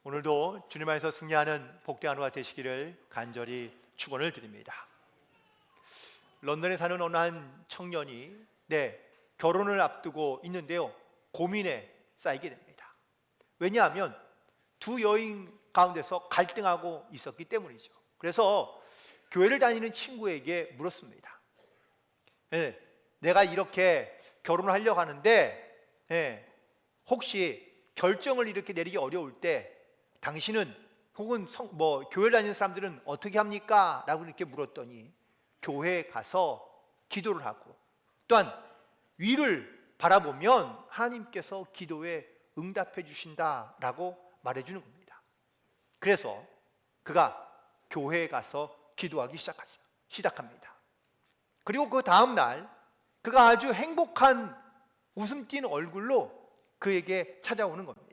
오늘도 주님 안에서 승리하는 복된 하루가 되시기를 간절히 축원을 드립니다. 런던에 사는 어느 한 청년이 결혼을 앞두고 있는데요, 고민에 쌓이게 됩니다. 왜냐하면 두 여인 가운데서 갈등하고 있었기 때문이죠. 그래서 교회를 다니는 친구에게 물었습니다. 내가 이렇게 결혼을 하려고 하는데 혹시 결정을 이렇게 내리기 어려울 때 당신은 혹은 교회 다니는 사람들은 어떻게 합니까? 라고 이렇게 물었더니 교회에 가서 기도를 하고 또한 위를 바라보면 하나님께서 기도에 응답해 주신다라고 말해주는 겁니다. 그래서 그가 교회에 가서 기도하기 시작합니다. 그리고 그 다음날 그가 아주 행복한 웃음 띤 얼굴로 그에게 찾아오는 겁니다.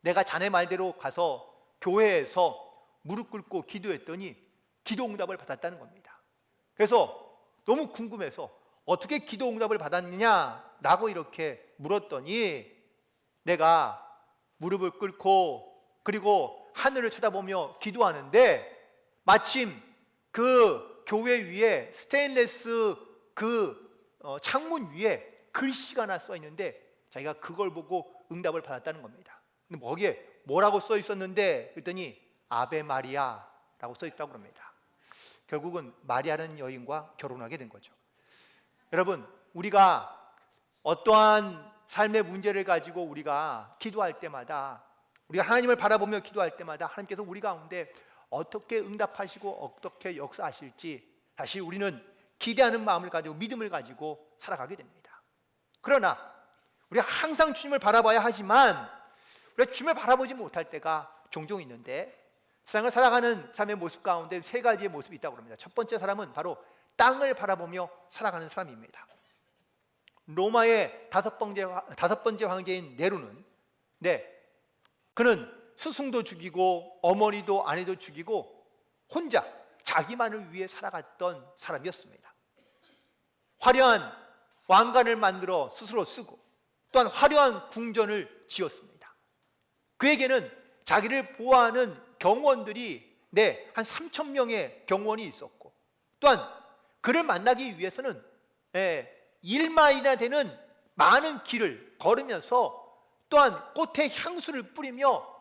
내가 자네 말대로 가서 교회에서 무릎 꿇고 기도했더니 기도 응답을 받았다는 겁니다. 그래서 너무 궁금해서 어떻게 기도 응답을 받았느냐라고 이렇게 물었더니 내가 무릎을 꿇고 그리고 하늘을 쳐다보며 기도하는데 마침 그 교회 위에 스테인레스 창문 위에 글씨가 하나 써 있는데 자기가 그걸 보고 응답을 받았다는 겁니다. 근데 거기에 뭐라고 써 있었는데 그랬더니 아베 마리아라고 써 있다고 합니다. 결국은 마리아라는 여인과 결혼하게 된 거죠. 여러분, 우리가 어떠한 삶의 문제를 가지고 우리가 기도할 때마다, 우리가 하나님을 바라보며 기도할 때마다 하나님께서 우리 가운데 어떻게 응답하시고 어떻게 역사하실지 사실 우리는 기대하는 마음을 가지고 믿음을 가지고 살아가게 됩니다. 그러나 우리가 항상 주님을 바라봐야 하지만 우리가 주님을 바라보지 못할 때가 종종 있는데 세상을 살아가는 삶의 모습 가운데 세 가지의 모습이 있다고 합니다. 첫 번째 사람은 바로 땅을 바라보며 살아가는 사람입니다. 로마의 다섯 번째 황제인 네로는 그는 스승도 죽이고 어머니도 아내도 죽이고 혼자 자기만을 위해 살아갔던 사람이었습니다. 화려한 왕관을 만들어 스스로 쓰고 또한 화려한 궁전을 지었습니다. 그에게는 자기를 보호하는 경호원들이 한 3,000명의 경호원이 있었고 또한 그를 만나기 위해서는 1마일이나 되는 많은 길을 걸으면서 또한 꽃에 향수를 뿌리며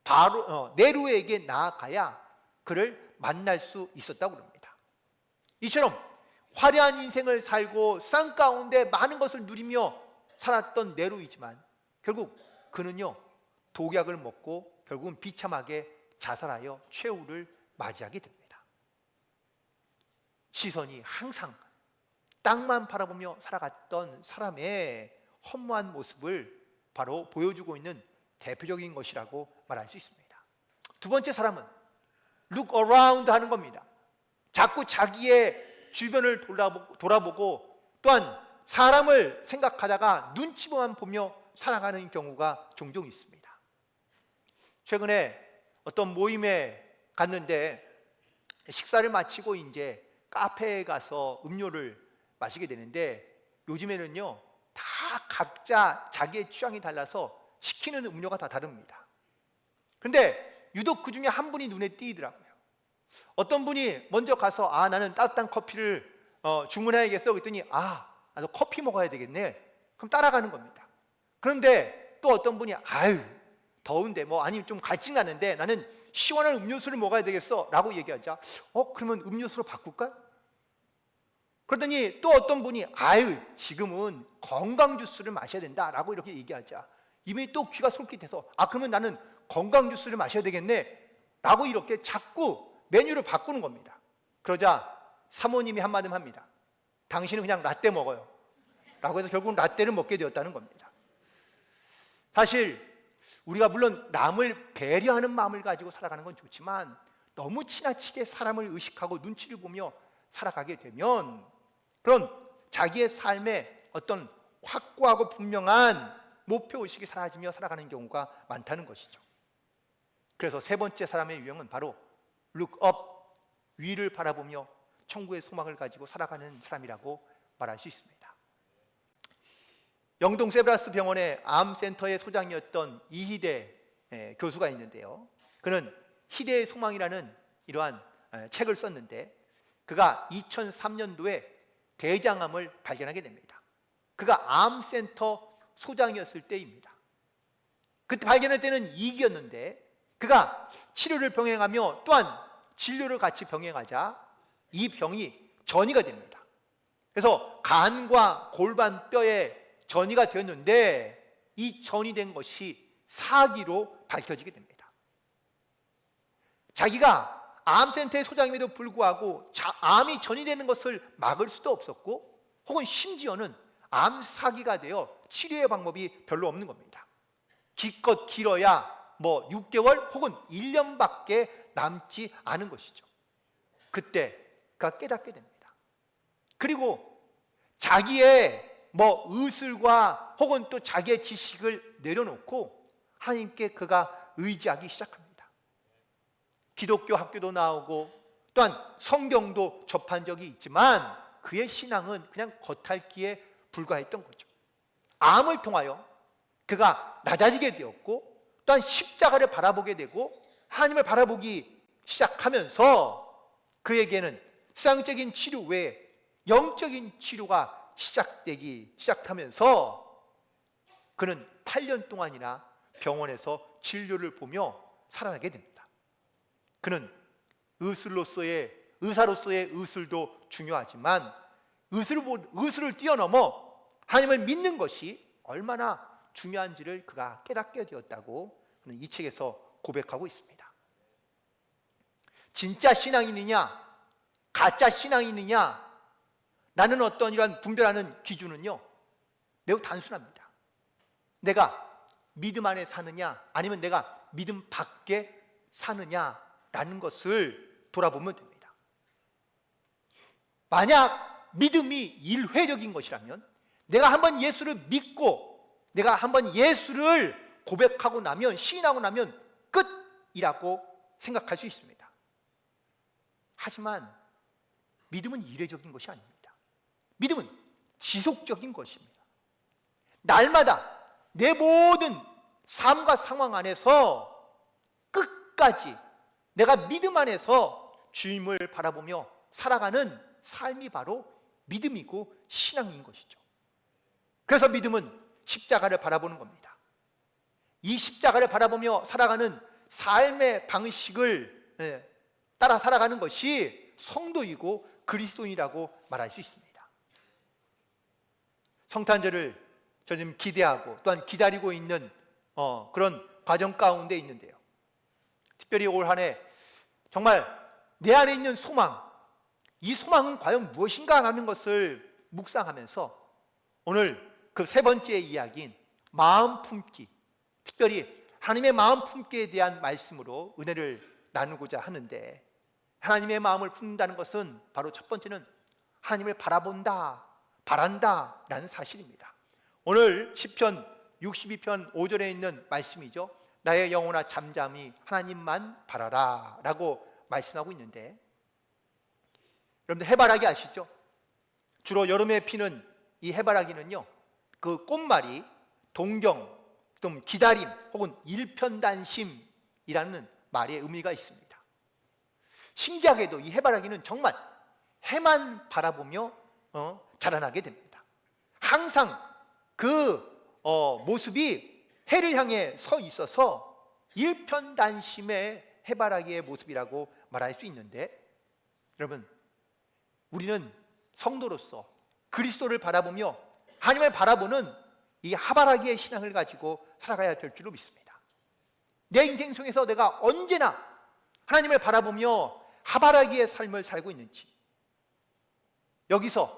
바로 네로에게 나아가야 그를 만날 수 있었다고 합니다. 이처럼 화려한 인생을 살고 쌍 가운데 많은 것을 누리며 살았던 네로이지만 결국 그는요 독약을 먹고 결국은 비참하게 자살하여 최후를 맞이하게 됩니다. 시선이 항상 땅만 바라보며 살아갔던 사람의 허무한 모습을 바로 보여주고 있는 대표적인 것이라고 말할 수 있습니다. 두 번째 사람은 look around 하는 겁니다. 자꾸 자기의 주변을 돌아보고 또한 사람을 생각하다가 눈치만 보며 살아가는 경우가 종종 있습니다. 최근에 어떤 모임에 갔는데 식사를 마치고 이제 카페에 가서 음료를 마시게 되는데 요즘에는요 다 각자 자기의 취향이 달라서 시키는 음료가 다 다릅니다. 그런데 유독 그 중에 한 분이 눈에 띄더라고요. 어떤 분이 먼저 가서 나는 따뜻한 커피를 주문해야겠어 그랬더니 나도 커피 먹어야 되겠네. 그럼 따라가는 겁니다. 그런데 또 어떤 분이 더운데 아니면 좀 갈증나는데 나는 시원한 음료수를 먹어야 되겠어 라고 얘기하자 그러면 음료수로 바꿀까? 그러더니 또 어떤 분이 지금은 건강 주스를 마셔야 된다 라고 이렇게 얘기하자 이분이 또 귀가 솔깃해서 그러면 나는 건강 주스를 마셔야 되겠네 라고 이렇게 자꾸 메뉴를 바꾸는 겁니다. 그러자 사모님이 한마디 합니다. 당신은 그냥 라떼 먹어요 라고 해서 결국은 라떼를 먹게 되었다는 겁니다. 사실 우리가 물론 남을 배려하는 마음을 가지고 살아가는 건 좋지만 너무 지나치게 사람을 의식하고 눈치를 보며 살아가게 되면 그런 자기의 삶에 어떤 확고하고 분명한 목표의식이 사라지며 살아가는 경우가 많다는 것이죠. 그래서 세 번째 사람의 유형은 바로 look up, 위를 바라보며 천국의 소망을 가지고 살아가는 사람이라고 말할 수 있습니다. 영동 세브라스 병원의 암센터의 소장이었던 이희대 교수가 있는데요. 그는 희대의 소망이라는 이러한 책을 썼는데 그가 2003년도에 대장암을 발견하게 됩니다. 그가 암센터 소장이었을 때입니다. 그때 발견할 때는 이기였는데 그가 치료를 병행하며 또한 진료를 같이 병행하자 이 병이 전이가 됩니다. 그래서 간과 골반 뼈에 전이가 되었는데 이 전이 된 것이 사기로 밝혀지게 됩니다. 자기가 암센터의 소장임에도 불구하고 암이 전이되는 것을 막을 수도 없었고 혹은 심지어는 암 사기가 되어 치료의 방법이 별로 없는 겁니다. 기껏 길어야 6개월 혹은 1년밖에 남지 않은 것이죠. 그때 그가 깨닫게 됩니다. 그리고 자기의 의술과 혹은 또 자기의 지식을 내려놓고 하나님께 그가 의지하기 시작합니다. 기독교 학교도 나오고 또한 성경도 접한 적이 있지만 그의 신앙은 그냥 겉핥기에 불과했던 거죠. 암을 통하여 그가 낮아지게 되었고 또한 십자가를 바라보게 되고 하나님을 바라보기 시작하면서 그에게는 세상적인 치료 외에 영적인 치료가 시작하면서 그는 8년 동안이나 병원에서 진료를 보며 살아나게 됩니다. 그는 의사로서의 의술도 중요하지만 의술을 뛰어넘어 하나님을 믿는 것이 얼마나 중요한지를 그가 깨닫게 되었다고 그는 이 책에서 고백하고 있습니다. 진짜 신앙이느냐 가짜 신앙이느냐 나는 어떤 이런 분별하는 기준은요 매우 단순합니다. 내가 믿음 안에 사느냐 아니면 내가 믿음 밖에 사느냐라는 것을 돌아보면 됩니다. 만약 믿음이 일회적인 것이라면 내가 한번 예수를 믿고 내가 한번 예수를 고백하고 나면 시인하고 나면 끝이라고 생각할 수 있습니다. 하지만 믿음은 일회적인 것이 아닙니다. 믿음은 지속적인 것입니다. 날마다 내 모든 삶과 상황 안에서 끝까지 내가 믿음 안에서 주님을 바라보며 살아가는 삶이 바로 믿음이고 신앙인 것이죠. 그래서 믿음은 십자가를 바라보는 겁니다. 이 십자가를 바라보며 살아가는 삶의 방식을 따라 살아가는 것이 성도이고 그리스도인이라고 말할 수 있습니다. 성탄절을 저는 기대하고 또한 기다리고 있는 그런 과정 가운데 있는데요. 특별히 올 한 해 정말 내 안에 있는 소망, 이 소망은 과연 무엇인가 하는 것을 묵상하면서 오늘 그 세 번째 이야기인 마음 품기, 특별히 하나님의 마음 품기에 대한 말씀으로 은혜를 나누고자 하는데, 하나님의 마음을 품는다는 것은 바로 첫 번째는 하나님을 바라본다, 바란다 라는 사실입니다. 오늘 시편 62편 5절에 있는 말씀이죠. 나의 영혼아 잠잠히 하나님만 바라라 라고 말씀하고 있는데, 여러분들 해바라기 아시죠? 주로 여름에 피는 이 해바라기는요, 그 꽃말이 동경, 좀 기다림 혹은 일편단심이라는 말의 의미가 있습니다. 신기하게도 이 해바라기는 정말 해만 바라보며 자라나게 됩니다. 항상 그 모습이 해를 향해 서 있어서 일편단심의 해바라기의 모습이라고 말할 수 있는데, 여러분 우리는 성도로서 그리스도를 바라보며 하나님을 바라보는 이 하바라기의 신앙을 가지고 살아가야 될 줄로 믿습니다. 내 인생 속에서 내가 언제나 하나님을 바라보며 하바라기의 삶을 살고 있는지, 여기서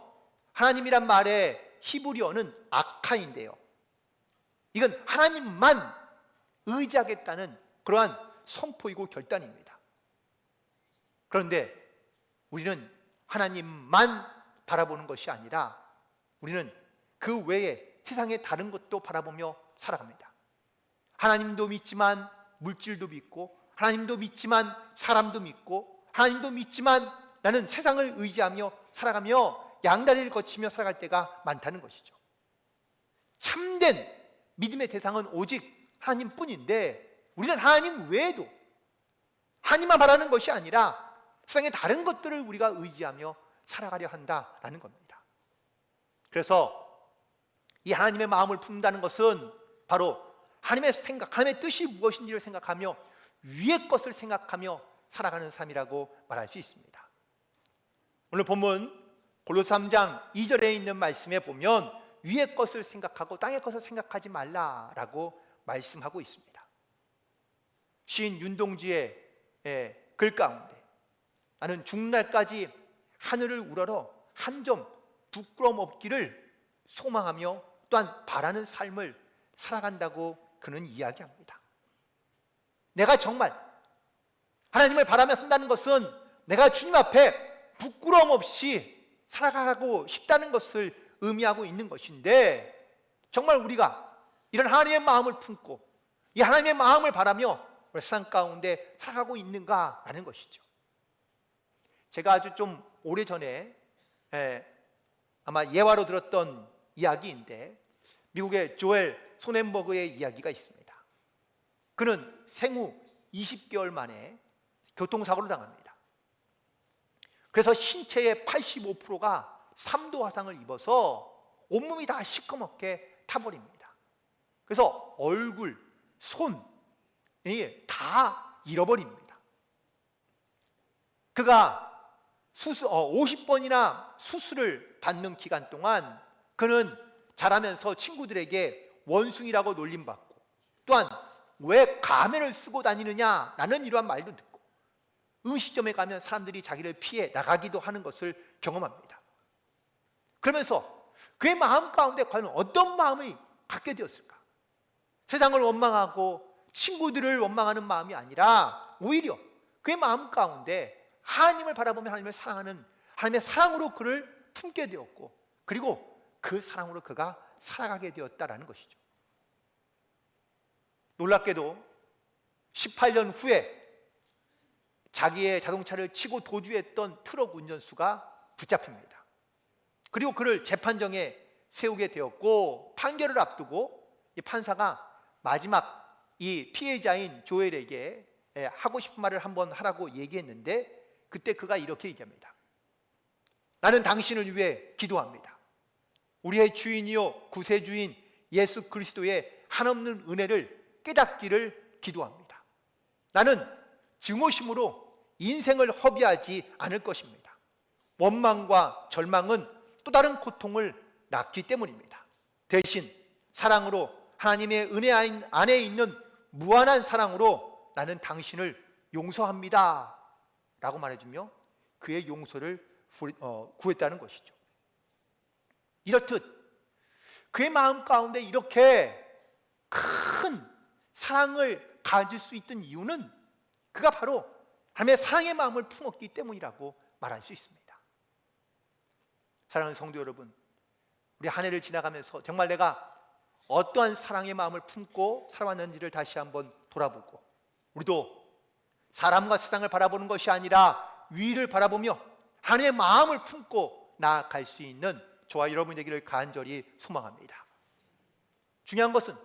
하나님이란 말의 히브리어는 아카인데요, 이건 하나님만 의지하겠다는 그러한 선포이고 결단입니다. 그런데 우리는 하나님만 바라보는 것이 아니라 우리는 그 외에 세상의 다른 것도 바라보며 살아갑니다. 하나님도 믿지만 물질도 믿고, 하나님도 믿지만 사람도 믿고, 하나님도 믿지만 나는 세상을 의지하며 살아가며 양다리를 거치며 살아갈 때가 많다는 것이죠. 참된 믿음의 대상은 오직 하나님뿐인데, 우리는 하나님 외에도 하나님만 바라는 것이 아니라 세상의 다른 것들을 우리가 의지하며 살아가려 한다라는 겁니다. 그래서 이 하나님의 마음을 품는다는 것은 바로 하나님의 생각, 하나님의 뜻이 무엇인지를 생각하며 위의 것을 생각하며 살아가는 삶이라고 말할 수 있습니다. 오늘 본문 골로새 3장 2절에 있는 말씀에 보면 위의 것을 생각하고 땅의 것을 생각하지 말라라고 말씀하고 있습니다. 시인 윤동주의 글 가운데 나는 죽날까지 하늘을 우러러 한 점 부끄러움 없기를 소망하며 또한 바라는 삶을 살아간다고 그는 이야기합니다. 내가 정말 하나님을 바라며 산다는 것은 내가 주님 앞에 부끄러움 없이 살아가고 싶다는 것을 의미하고 있는 것인데, 정말 우리가 이런 하나님의 마음을 품고 이 하나님의 마음을 바라며 세상 가운데 살아가고 있는가라는 것이죠. 제가 아주 좀 오래전에 아마 예화로 들었던 이야기인데, 미국의 조엘 소넨버그의 이야기가 있습니다. 그는 생후 20개월 만에 교통사고를 당합니다. 그래서 신체의 85%가 3도 화상을 입어서 온몸이 다 시커멓게 타버립니다. 그래서 얼굴, 손 다 잃어버립니다. 그가 50번이나 수술을 받는 기간 동안 그는 자라면서 친구들에게 원숭이라고 놀림받고, 또한 왜 가면을 쓰고 다니느냐라는 이러한 말도 듣고, 음식점에 가면 사람들이 자기를 피해 나가기도 하는 것을 경험합니다. 그러면서 그의 마음 가운데 과연 어떤 마음이 갖게 되었을까? 세상을 원망하고 친구들을 원망하는 마음이 아니라 오히려 그의 마음 가운데 하나님을 바라보며 하나님을 사랑하는 하나님의 사랑으로 그를 품게 되었고, 그리고 그 사랑으로 그가 살아가게 되었다라는 것이죠. 놀랍게도 18년 후에 자기의 자동차를 치고 도주했던 트럭 운전수가 붙잡힙니다. 그리고 그를 재판정에 세우게 되었고, 판결을 앞두고 이 판사가 마지막 이 피해자인 조엘에게 하고 싶은 말을 한번 하라고 얘기했는데, 그때 그가 이렇게 얘기합니다. 나는 당신을 위해 기도합니다. 우리의 주인이요 구세주인 예수 그리스도의 한없는 은혜를 깨닫기를 기도합니다. 나는 증오심으로 인생을 허비하지 않을 것입니다. 원망과 절망은 또 다른 고통을 낳기 때문입니다. 대신 사랑으로, 하나님의 은혜 안에 있는 무한한 사랑으로 나는 당신을 용서합니다 라고 말해주며 그의 용서를 구했다는 것이죠. 이렇듯 그의 마음 가운데 이렇게 큰 사랑을 가질 수 있던 이유는 그가 바로 하나님의 사랑의 마음을 품었기 때문이라고 말할 수 있습니다. 사랑하는 성도 여러분, 우리 한 해를 지나가면서 정말 내가 어떠한 사랑의 마음을 품고 살아왔는지를 다시 한번 돌아보고, 우리도 사람과 세상을 바라보는 것이 아니라 위를 바라보며 하나님의 마음을 품고 나아갈 수 있는 저와 여러분 되기를 간절히 소망합니다. 중요한 것은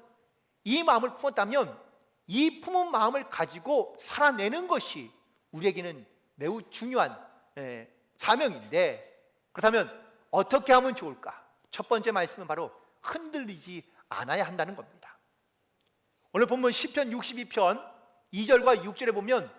이 마음을 품었다면 이 품은 마음을 가지고 살아내는 것이 우리에게는 매우 중요한 사명인데, 그렇다면 어떻게 하면 좋을까? 첫 번째 말씀은 바로 흔들리지 않아야 한다는 겁니다. 오늘 본문 시편 62편 2절과 6절에 보면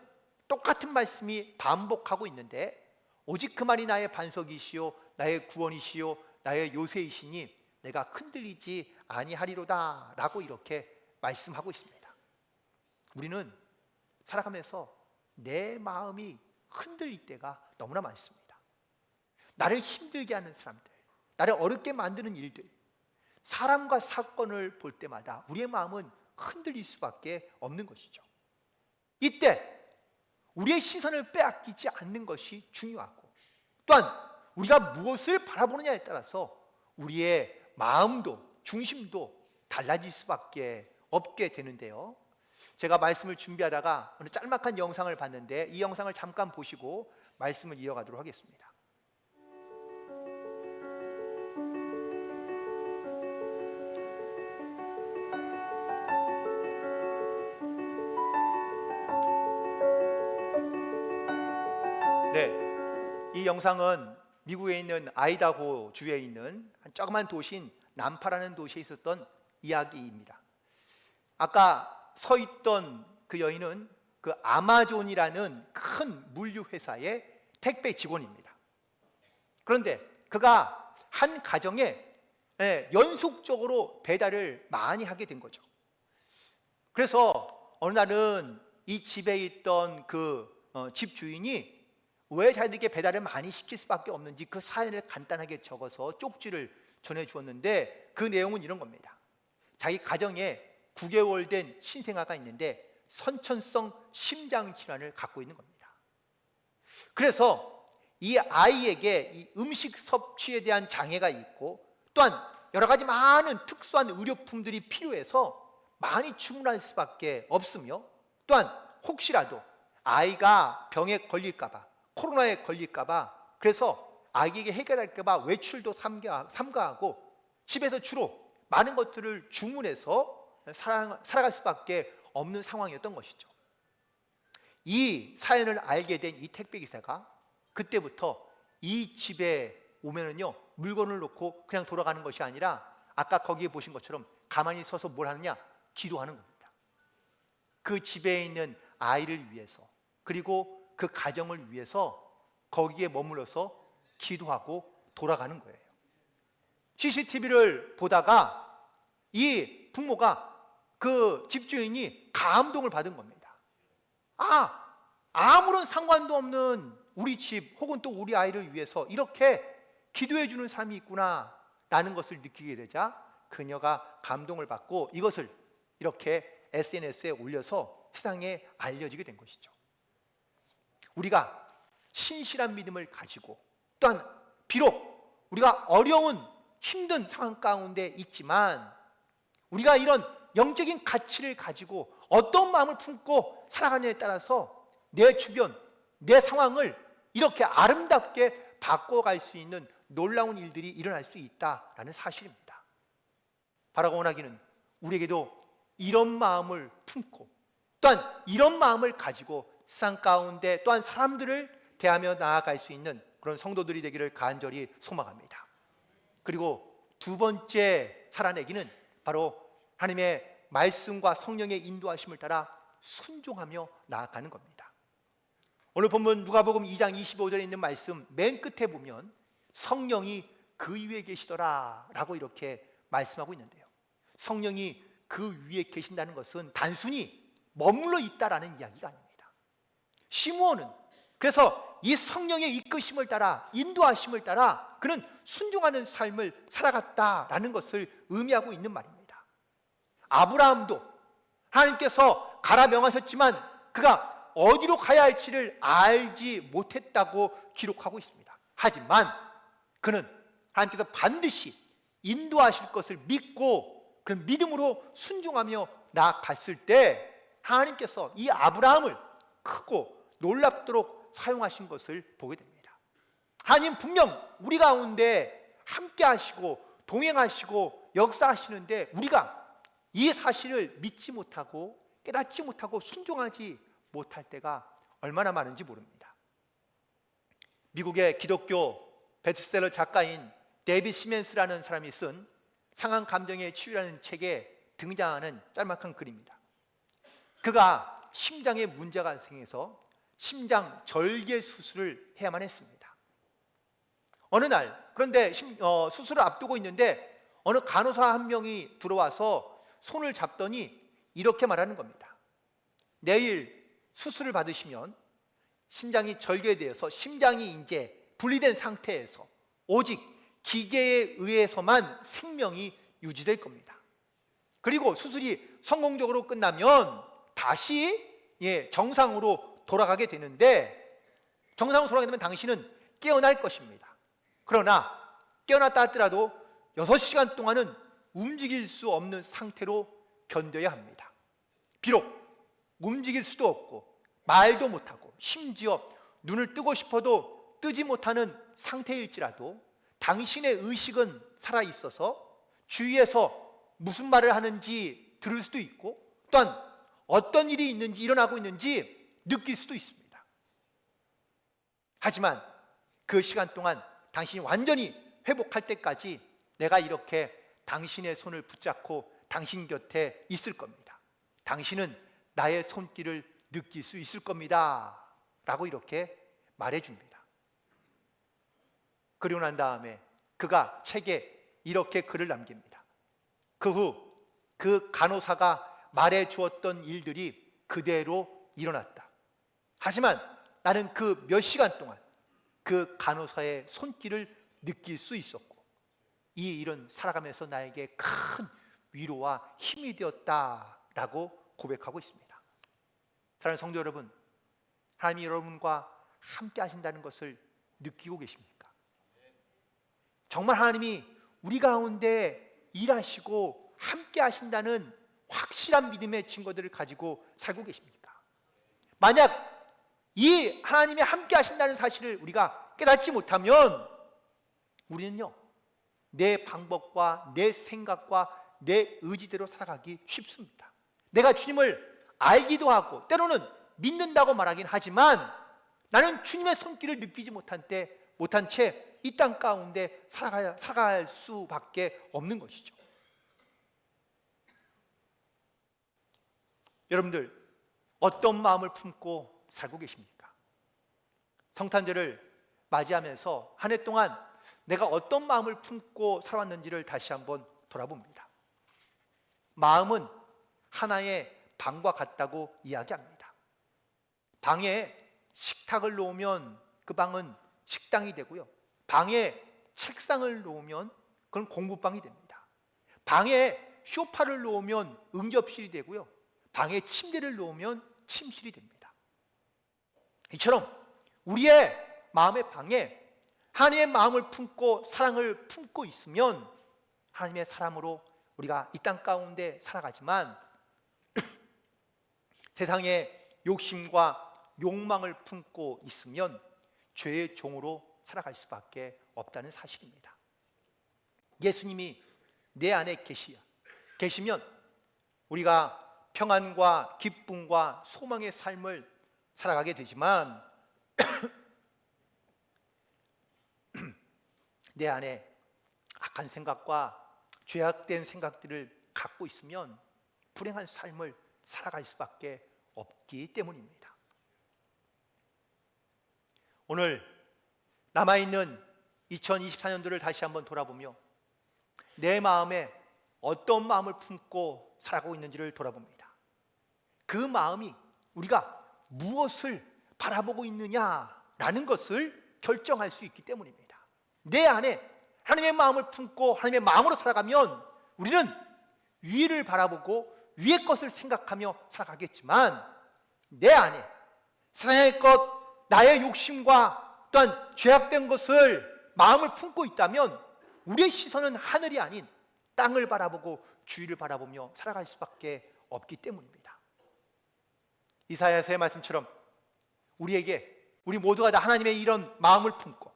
똑같은 말씀이 반복하고 있는데, 오직 그만이 나의 반석이시요 나의 구원이시요 나의 요새이시니 내가 흔들리지 아니하리로다 라고 이렇게 말씀하고 있습니다. 우리는 살아가면서 내 마음이 흔들릴 때가 너무나 많습니다. 나를 힘들게 하는 사람들, 나를 어렵게 만드는 일들, 사람과 사건을 볼 때마다 우리의 마음은 흔들릴 수밖에 없는 것이죠. 이때 우리의 시선을 빼앗기지 않는 것이 중요하고, 또한 우리가 무엇을 바라보느냐에 따라서 우리의 마음도 중심도 달라질 수밖에 없게 되는데요. 제가 말씀을 준비하다가 오늘 짤막한 영상을 봤는데 이 영상을 잠깐 보시고 말씀을 이어가도록 하겠습니다. 네, 이 영상은 미국에 있는 아이다호 주에 있는 한 조그만 도시인 남파라는 도시에 있었던 이야기입니다. 아까 서 있던 그 여인은 그 아마존이라는 큰 물류 회사의 택배 직원입니다. 그런데 그가 한 가정에 연속적으로 배달을 많이 하게 된 거죠. 그래서 어느 날은 이 집에 있던 그 집 주인이 왜 자기에게 배달을 많이 시킬 수밖에 없는지 그 사연을 간단하게 적어서 쪽지를 전해주었는데, 그 내용은 이런 겁니다. 자기 가정에 9개월 된 신생아가 있는데 선천성 심장 질환을 갖고 있는 겁니다. 그래서 이 아이에게 이 음식 섭취에 대한 장애가 있고, 또한 여러 가지 많은 특수한 의료품들이 필요해서 많이 주문할 수밖에 없으며, 또한 혹시라도 아이가 병에 걸릴까봐, 코로나에 걸릴까봐, 그래서 아이에게 해결할까봐 외출도 삼가하고 집에서 주로 많은 것들을 주문해서 살아갈 수밖에 없는 상황이었던 것이죠. 이 사연을 알게 된 이 택배기사가 그때부터 이 집에 오면은요, 물건을 놓고 그냥 돌아가는 것이 아니라 아까 거기에 보신 것처럼 가만히 서서 뭘 하느냐? 기도하는 겁니다. 그 집에 있는 아이를 위해서, 그리고 그 가정을 위해서 거기에 머물러서 기도하고 돌아가는 거예요. CCTV를 보다가 이 부모가, 그 집주인이 감동을 받은 겁니다. 아무런 상관도 없는 우리 집 혹은 또 우리 아이를 위해서 이렇게 기도해 주는 사람이 있구나 라는 것을 느끼게 되자 그녀가 감동을 받고 이것을 이렇게 SNS에 올려서 세상에 알려지게 된 것이죠. 우리가 신실한 믿음을 가지고, 또한 비록 우리가 어려운 힘든 상황 가운데 있지만 우리가 이런 영적인 가치를 가지고 어떤 마음을 품고 살아가느냐에 따라서 내 주변, 내 상황을 이렇게 아름답게 바꿔갈 수 있는 놀라운 일들이 일어날 수 있다라는 사실입니다. 바라고 원하기는 우리에게도 이런 마음을 품고, 또한 이런 마음을 가지고 세상 가운데 또한 사람들을 대하며 나아갈 수 있는 그런 성도들이 되기를 간절히 소망합니다. 그리고 두 번째 살아내기는 바로 하나님의 말씀과 성령의 인도하심을 따라 순종하며 나아가는 겁니다. 오늘 본문 누가복음 2장 25절에 있는 말씀 맨 끝에 보면 성령이 그 위에 계시더라 라고 이렇게 말씀하고 있는데요, 성령이 그 위에 계신다는 것은 단순히 머물러 있다라는 이야기가 아닙니다. 시므온은 그래서 이 성령의 이끄심을 따라, 인도하심을 따라 그는 순종하는 삶을 살아갔다라는 것을 의미하고 있는 말입니다. 아브라함도 하나님께서 가라 명하셨지만 그가 어디로 가야 할지를 알지 못했다고 기록하고 있습니다. 하지만 그는 하나님께서 반드시 인도하실 것을 믿고 그 믿음으로 순종하며 나아갔을 때 하나님께서 이 아브라함을 크고 놀랍도록 사용하신 것을 보게 됩니다. 하나님 분명 우리 가운데 함께 하시고 동행하시고 역사하시는데 우리가 이 사실을 믿지 못하고 깨닫지 못하고 순종하지 못할 때가 얼마나 많은지 모릅니다. 미국의 기독교 베스트셀러 작가인 데이빗 시멘스라는 사람이 쓴 상한 감정의 치유라는 책에 등장하는 짤막한 글입니다. 그가 심장에 문제가 생겨서 심장 절개 수술을 해야만 했습니다. 어느 날, 그런데 수술을 앞두고 있는데 어느 간호사 한 명이 들어와서 손을 잡더니 이렇게 말하는 겁니다. 내일 수술을 받으시면 심장이 절개되어서 심장이 이제 분리된 상태에서 오직 기계에 의해서만 생명이 유지될 겁니다. 그리고 수술이 성공적으로 끝나면 다시 정상으로 돌아가게 되는데, 정상으로 돌아가게 되면 당신은 깨어날 것입니다. 그러나 깨어났다 하더라도 6시간 동안은 움직일 수 없는 상태로 견뎌야 합니다. 비록 움직일 수도 없고 말도 못하고 심지어 눈을 뜨고 싶어도 뜨지 못하는 상태일지라도 당신의 의식은 살아있어서 주위에서 무슨 말을 하는지 들을 수도 있고, 또한 어떤 일이 있는지 일어나고 있는지 느낄 수도 있습니다. 하지만 그 시간 동안 당신이 완전히 회복할 때까지 내가 이렇게 당신의 손을 붙잡고 당신 곁에 있을 겁니다. 당신은 나의 손길을 느낄 수 있을 겁니다. 라고 이렇게 말해줍니다. 그리고 난 다음에 그가 책에 이렇게 글을 남깁니다. 그 후 그 간호사가 말해 주었던 일들이 그대로 일어났다. 하지만 나는 그 몇 시간 동안 그 간호사의 손길을 느낄 수 있었고 이 일은 살아가면서 나에게 큰 위로와 힘이 되었다라고 고백하고 있습니다. 사랑하는 성도 여러분, 하나님이 여러분과 함께 하신다는 것을 느끼고 계십니까? 정말 하나님이 우리 가운데 일하시고 함께 하신다는 확실한 믿음의 증거들을 가지고 살고 계십니까? 만약 이 하나님이 함께 하신다는 사실을 우리가 깨닫지 못하면 우리는요, 내 방법과 내 생각과 내 의지대로 살아가기 쉽습니다. 내가 주님을 알기도 하고 때로는 믿는다고 말하긴 하지만 나는 주님의 손길을 느끼지 못한 채 이 땅 가운데 살아갈 수밖에 없는 것이죠. 여러분들 어떤 마음을 품고 살고 계십니까? 성탄절을 맞이하면서 한 해 동안 내가 어떤 마음을 품고 살아왔는지를 다시 한번 돌아봅니다. 마음은 하나의 방과 같다고 이야기합니다. 방에 식탁을 놓으면 그 방은 식당이 되고요, 방에 책상을 놓으면 그건 공부방이 됩니다. 방에 소파를 놓으면 응접실이 되고요, 방에 침대를 놓으면 침실이 됩니다. 이처럼 우리의 마음의 방에 하나님의 마음을 품고 사랑을 품고 있으면 하나님의 사람으로 우리가 이 땅 가운데 살아가지만 세상의 욕심과 욕망을 품고 있으면 죄의 종으로 살아갈 수밖에 없다는 사실입니다. 예수님이 내 안에 계시면 우리가 평안과 기쁨과 소망의 삶을 살아가게 되지만 내 안에 악한 생각과 죄악된 생각들을 갖고 있으면 불행한 삶을 살아갈 수밖에 없기 때문입니다. 오늘 남아있는 2024년도를 다시 한번 돌아보며 내 마음에 어떤 마음을 품고 살아가고 있는지를 돌아봅니다. 그 마음이 우리가 무엇을 바라보고 있느냐라는 것을 결정할 수 있기 때문입니다. 내 안에 하나님의 마음을 품고 하나님의 마음으로 살아가면 우리는 위를 바라보고 위의 것을 생각하며 살아가겠지만 내 안에 세상의 것, 나의 욕심과 또한 죄악된 것을 마음을 품고 있다면 우리의 시선은 하늘이 아닌 땅을 바라보고 주위를 바라보며 살아갈 수밖에 없기 때문입니다. 이사야서의 말씀처럼 우리 모두가 다 하나님의 이런 마음을 품고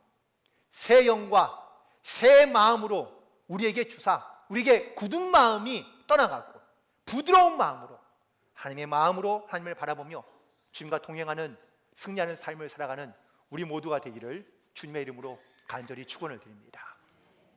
새 영과 새 마음으로 우리에게 주사 우리에게 굳은 마음이 떠나가고 부드러운 마음으로 하나님의 마음으로 하나님을 바라보며 주님과 동행하는 승리하는 삶을 살아가는 우리 모두가 되기를 주님의 이름으로 간절히 축원을 드립니다.